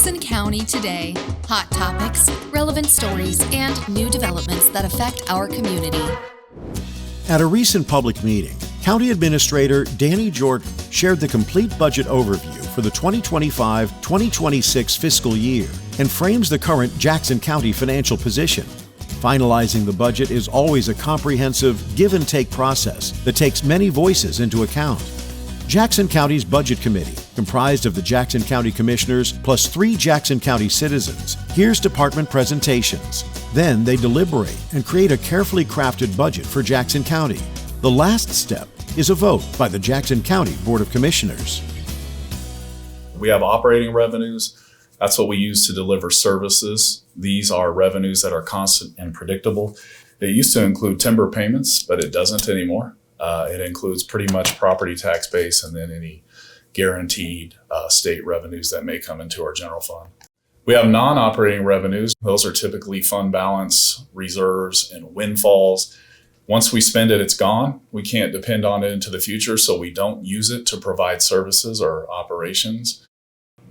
Jackson County Today. Hot topics, relevant stories, and new developments that affect our community. At a recent public meeting, County Administrator Danny Jordan shared the complete budget overview for the 2025-2026 fiscal year and frames the current Jackson County financial position. Finalizing the budget is always a comprehensive give-and-take process that takes many voices into account. Jackson County's Budget Committee, comprised of the Jackson County Commissioners plus 3 Jackson County citizens, hears department presentations. Then they deliberate and create a carefully crafted budget for Jackson County. The last step is a vote by the Jackson County Board of Commissioners. We have operating revenues. That's what we use to deliver services. These are revenues that are constant and predictable. It used to include timber payments, but it doesn't anymore. It includes pretty much property tax base and then any guaranteed state revenues that may come into our general fund. We have non-operating revenues. Those are typically fund balance, reserves, and windfalls. Once we spend it, it's gone. We can't depend on it into the future, so we don't use it to provide services or operations.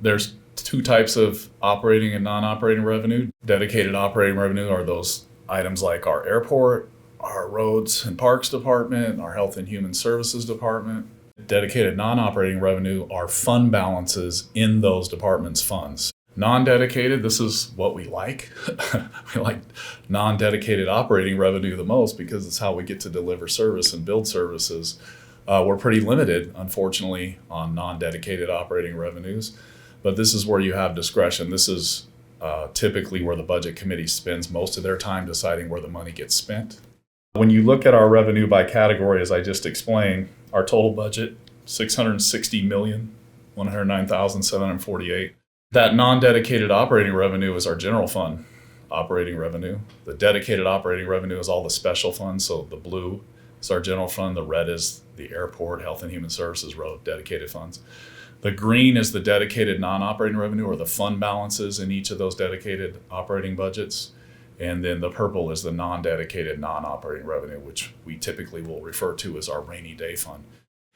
There's 2 types of operating and non-operating revenue. Dedicated operating revenue are those items like our airport, our roads and parks department, our health and human services department. Dedicated non-operating revenue are fund balances in those departments' funds. Non-dedicated, this is what we like. We like non-dedicated operating revenue the most because it's how we get to deliver service and build services. We're pretty limited, unfortunately, on non-dedicated operating revenues, but this is where you have discretion. This is typically where the budget committee spends most of their time deciding where the money gets spent. When you look at our revenue by category, as I just explained, our total budget, $660,109,748. That non-dedicated operating revenue is our general fund operating revenue. The dedicated operating revenue is all the special funds. So the blue is our general fund. The red is the airport, health and human services, road dedicated funds. The green is the dedicated non-operating revenue or the fund balances in each of those dedicated operating budgets. And then the purple is the non-dedicated non-operating revenue, which we typically will refer to as our rainy day fund.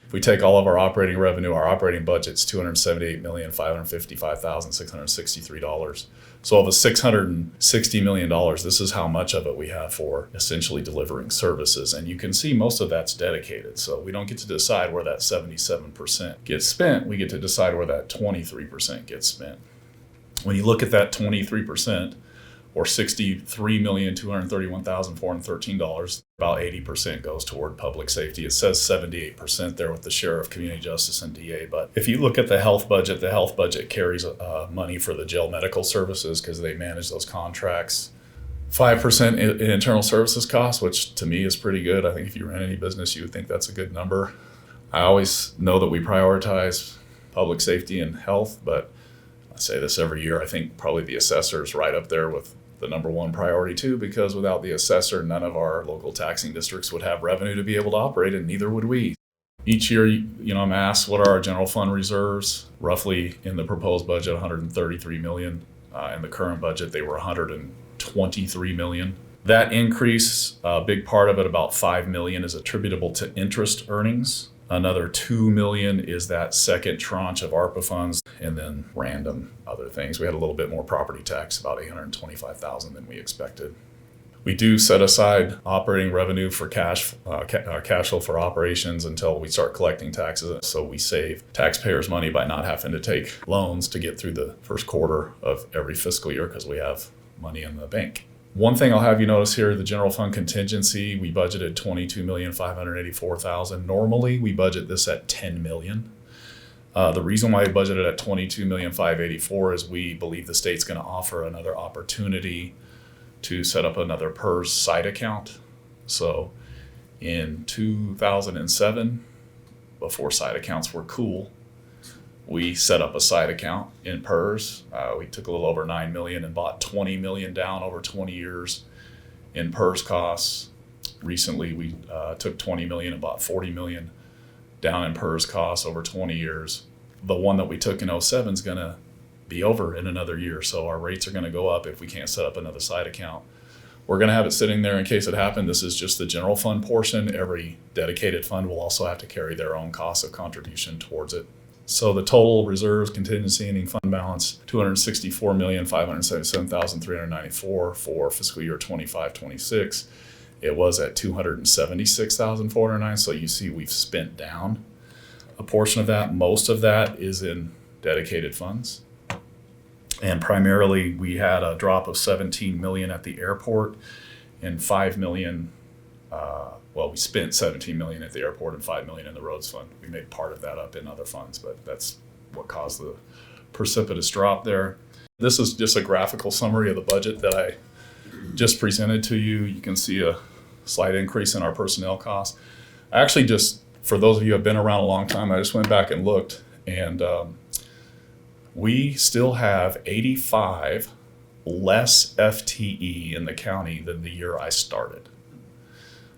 If we take all of our operating revenue, our operating budget's $278,555,663. So of the $660 million, this is how much of it we have for essentially delivering services. And you can see most of that's dedicated. So we don't get to decide where that 77% gets spent. We get to decide where that 23% gets spent. When you look at that 23%, or $63,231,413, about 80% goes toward public safety. It says 78% there with the sheriff, community justice, and DA. But if you look at the health budget carries money for the jail medical services because they manage those contracts. 5% in internal services costs, which to me is pretty good. I think if you ran any business, you would think that's a good number. I always know that we prioritize public safety and health, but I say this every year. I think probably the assessor is right up there with the number 1 priority too, because without the assessor, none of our local taxing districts would have revenue to be able to operate, and neither would we. Each year, I'm asked what are our general fund reserves. Roughly in the proposed budget, $133 million. In the current budget, they were $123 million. That increase, a big part of it, about $5 million, is attributable to interest earnings. Another $2 million is that second tranche of ARPA funds, and then random other things. We had a little bit more property tax, about $825,000 than we expected. We do set aside operating revenue for cash flow for operations until we start collecting taxes. So we save taxpayers money by not having to take loans to get through the first quarter of every fiscal year because we have money in the bank. One thing I'll have you notice here, the general fund contingency, we budgeted $22,584,000. Normally, we budget this at $10 million. The reason why we budgeted at $22,584,000 is we believe the state's going to offer another opportunity to set up another PERS site account. So in 2007, before site accounts were cool, we set up a site account in PERS. We took a little over $9 million and bought $20 million down over 20 years in PERS costs. Recently, we took $20 million and bought $40 million down in PERS costs over 20 years. The one that we took in 2007 is going to be over in another year, so our rates are going to go up if we can't set up another site account. We're going to have it sitting there in case it happened. This is just the general fund portion. Every dedicated fund will also have to carry their own cost of contribution towards it. So the total reserves, contingency, ending fund balance, $264,577,394 for fiscal year 25-26. It was at $276,409. So you see we've spent down a portion of that. Most of that is in dedicated funds. And primarily we had a drop of $17 million at the airport and $5 million. We spent $17 million at the airport and $5 million in the roads fund. We made part of that up in other funds, but that's what caused the precipitous drop there. This is just a graphical summary of the budget that I just presented to you. You can see a slight increase in our personnel costs. I actually just, for those of you who have been around a long time, I just went back and looked, and we still have 85 less FTE in the county than the year I started.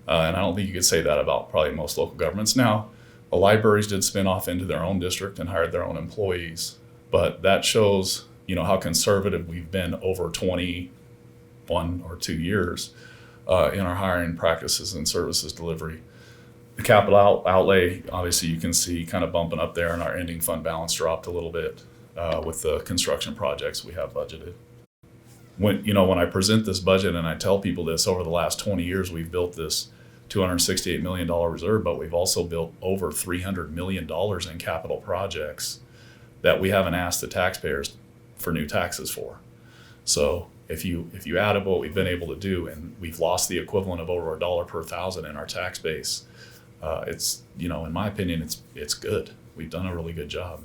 And I don't think you could say that about probably most local governments. Now, the libraries did spin off into their own district and hired their own employees, but that shows, how conservative we've been over 21 or 2 years in our hiring practices and services delivery. The capital outlay, obviously you can see kind of bumping up there, and our ending fund balance dropped a little bit with the construction projects we have budgeted. When I present this budget and I tell people this, over the last 20 years, we've built this $268 million reserve, but we've also built over $300 million in capital projects that we haven't asked the taxpayers for new taxes for. So if you add up what we've been able to do, and we've lost the equivalent of over $1 per thousand in our tax base, it's, in my opinion, it's good. We've done a really good job.